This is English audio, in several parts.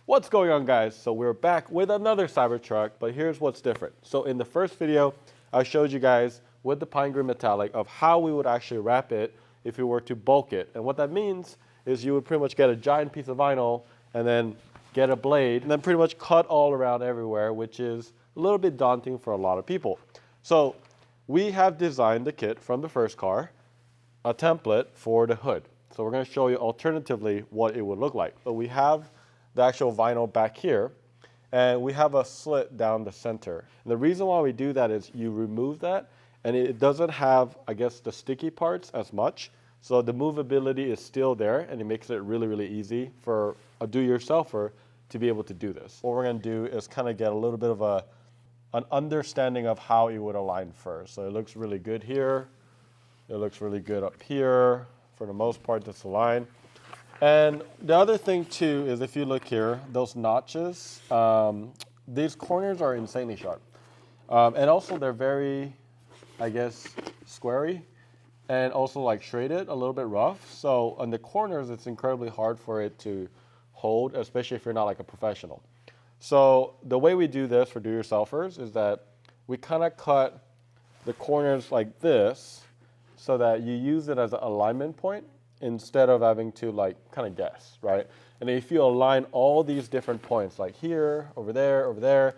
What's going on, guys? So we're back with another Cybertruck, but here's what's different. So in the first video, I showed you guys with the pine green metallic of how we would actually wrap it if we were to bulk it. And what that means is you would pretty much get a giant piece of vinyl and then get a blade and then pretty much cut all around everywhere, which is a little bit daunting for a lot of people. So we have designed the kit from the first car, a template for the hood. So we're going to show you alternatively what it would look like. But we have the actual vinyl back here, and we have a slit down the center. And the reason why we do that is you remove that, and it doesn't have, I guess, the sticky parts as much. So the movability is still there, and it makes it really, really easy for a do-yourselfer to be able to do this. What we're going to do is kind of get a little bit of an understanding of how it would align first. So it looks really good here. It looks really good up here. For the most part, that's aligned. And the other thing too is if you look here, those notches, these corners are insanely sharp. And also they're very, I guess, squarey and also like shaded, a little bit rough. So on the corners, it's incredibly hard for it to hold, especially if you're not like a professional. So the way we do this for do-yourselfers is that we kind of cut the corners like this so that you use it as an alignment point instead of having to like kind of guess, right? And if you align all these different points, like here, over there,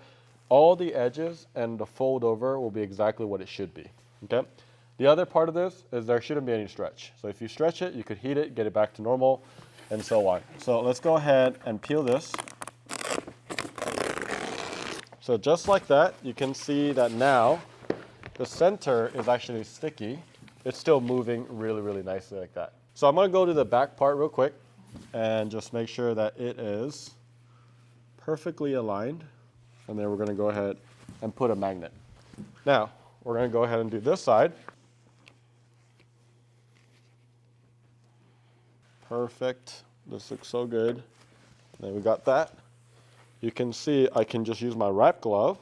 all the edges and the fold over will be exactly what it should be, okay? The other part of this is there shouldn't be any stretch. So if you stretch it, you could heat it, get it back to normal, and so on. So let's go ahead and peel this. So just like that, you can see that now the center is actually sticky. It's still moving really, really nicely like that. So I'm going to go to the back part real quick and just make sure that it is perfectly aligned. And then we're going to go ahead and put a magnet. Now, we're going to go ahead and do this side. Perfect. This looks so good. Then we got that. You can see I can just use my wrap glove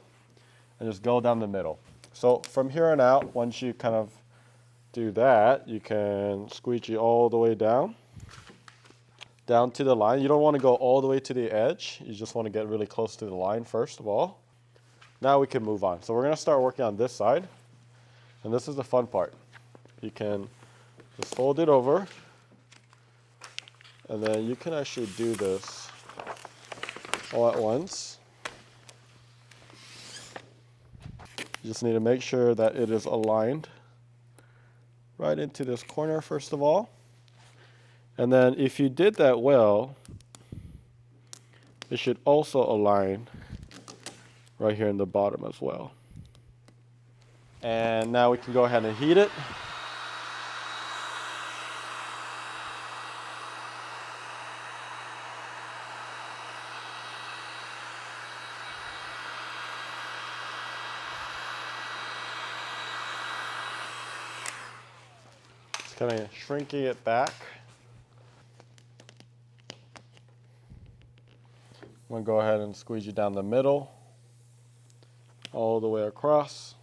and just go down the middle. So from here on out, once you kind of do that, you can squeegee all the way down to the line. You don't want to go all the way to the edge. You just want to get really close to the line first of all. Now we can move on. So we're going to start working on this side. And this is the fun part. You can just fold it over. And then you can actually do this all at once. You just need to make sure that it is aligned right into this corner first of all. And then if you did that well, it should also align right here in the bottom as well. And now we can go ahead and heat it. Kind of shrinking it back. I'm going to go ahead and squeegee down the middle, all the way across.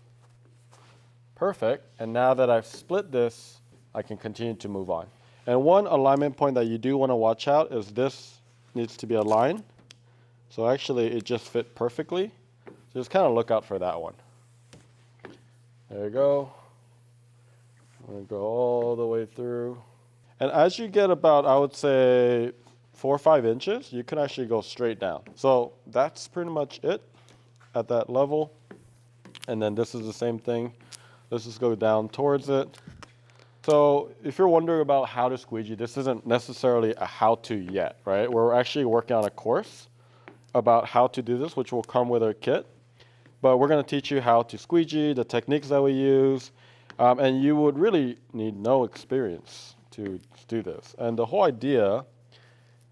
Perfect. And now that I've split this, I can continue to move on. And one alignment point that you do want to watch out is this needs to be aligned. So actually it just fit perfectly. So just kind of look out for that one. There you go. I'm going to go all the way through. And as you get about, I would say, 4 or 5 inches, you can actually go straight down. So that's pretty much it at that level. And then this is the same thing. Let's just go down towards it. So if you're wondering about how to squeegee, this isn't necessarily a how-to yet, right? We're actually working on a course about how to do this, which will come with our kit. But we're going to teach you how to squeegee, the techniques that we use. And you would really need no experience to do this. And the whole idea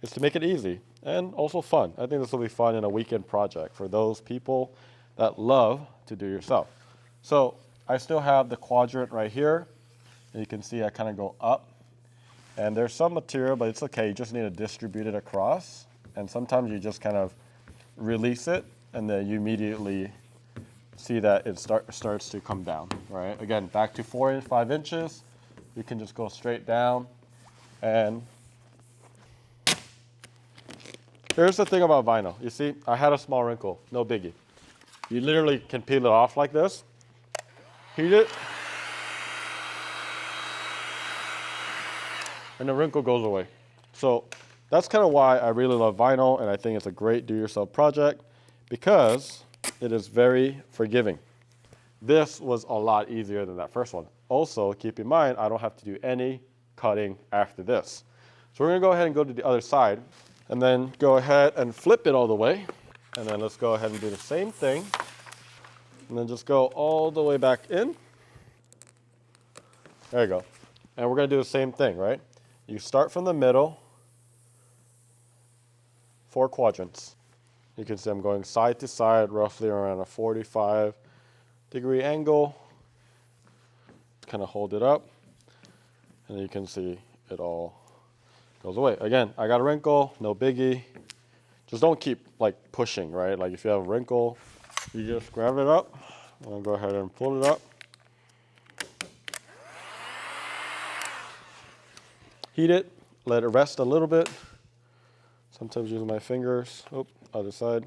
is to make it easy and also fun. I think this will be fun in a weekend project for those people that love to do yourself. So I still have the quadrant right here. And you can see I kind of go up. And there's some material, but it's okay. You just need to distribute it across. And sometimes you just kind of release it, and then you immediately see that it starts to come down, right? Again, back to 4 and 5 inches. You can just go straight down and Here's the thing about vinyl. You see, I had a small wrinkle, no biggie. You literally can peel it off like this, heat it, and the wrinkle goes away. So that's kind of why I really love vinyl, and I think it's a great do-yourself project because it is very forgiving. This was a lot easier than that first one. Also, keep in mind, I don't have to do any cutting after this. So we're gonna go ahead and go to the other side and then go ahead and flip it all the way. And then let's go ahead and do the same thing. And then just go all the way back in. There you go. And we're gonna do the same thing, right? You start from the middle, 4 quadrants. You can see I'm going side to side, roughly around a 45-degree angle. Kind of hold it up, and you can see it all goes away. Again, I got a wrinkle, no biggie. Just don't keep like pushing, right? Like if you have a wrinkle, you just grab it up. I'll go ahead and pull it up. Heat it, let it rest a little bit. Sometimes using my fingers. Oh, other side.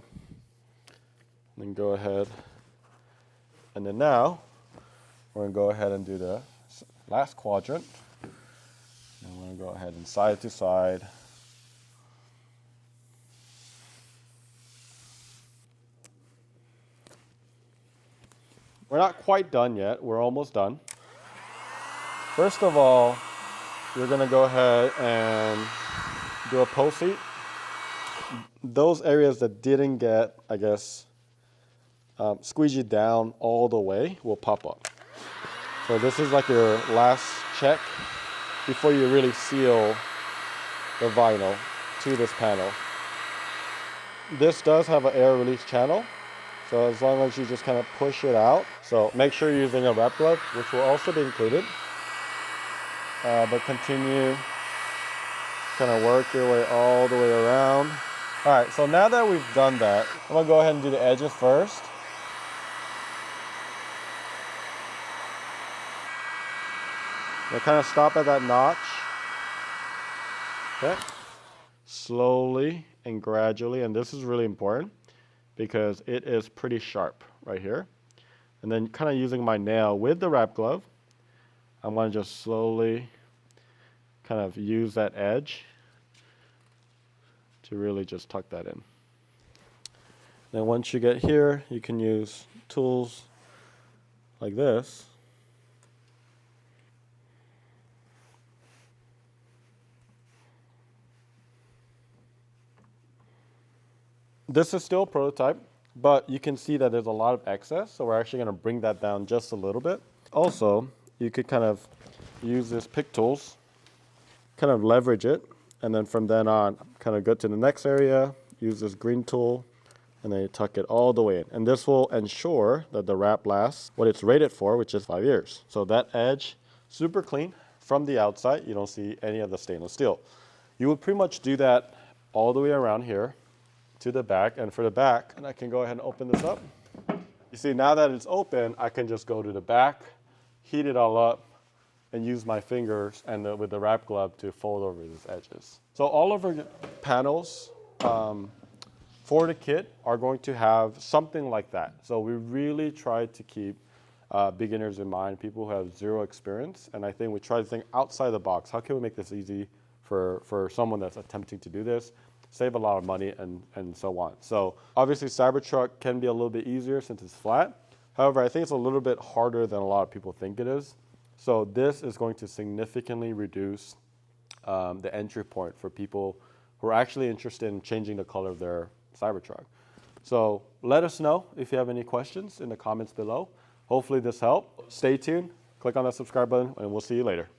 And then go ahead. And then now, we're gonna go ahead and do the last quadrant. And we're gonna go ahead and side to side. We're not quite done yet, we're almost done. First of all, you're gonna go ahead and do a post heat. Those areas that didn't get, I guess, squeegee down all the way will pop up. So this is like your last check before you really seal the vinyl to this panel. This does have an air release channel, so as long as you just kind of push it out. So make sure you're using a wrap glove, which will also be included. But continue, kind of work your way all the way around. All right, so now that we've done that, I'm gonna go ahead and do the edges first. Now kind of stop at that notch. Okay. Slowly and gradually, and this is really important because it is pretty sharp right here. And then kind of using my nail with the wrap glove, I'm going to just slowly kind of use that edge to really just tuck that in. Then once you get here, you can use tools like this. This is still a prototype, but you can see that there's a lot of excess, so we're actually going to bring that down just a little bit. Also, you could kind of use this pick tools, kind of leverage it, and then from then on, kind of go to the next area, use this green tool, and then you tuck it all the way in. And this will ensure that the wrap lasts what it's rated for, which is 5 years. So that edge, super clean from the outside. You don't see any of the stainless steel. You would pretty much do that all the way around here to the back. And for the back, and I can go ahead and open this up. You see, now that it's open, I can just go to the back, heat it all up, and use my fingers and with the wrap glove to fold over these edges. So all of our panels for the kit are going to have something like that. So we really try to keep beginners in mind, people who have zero experience. And I think we try to think outside the box. How can we make this easy for someone that's attempting to do this, save a lot of money, and so on. So obviously Cybertruck can be a little bit easier since it's flat. However, I think it's a little bit harder than a lot of people think it is. So this is going to significantly reduce the entry point for people who are actually interested in changing the color of their Cybertruck. So let us know if you have any questions in the comments below. Hopefully this helped. Stay tuned, click on that subscribe button, and we'll see you later.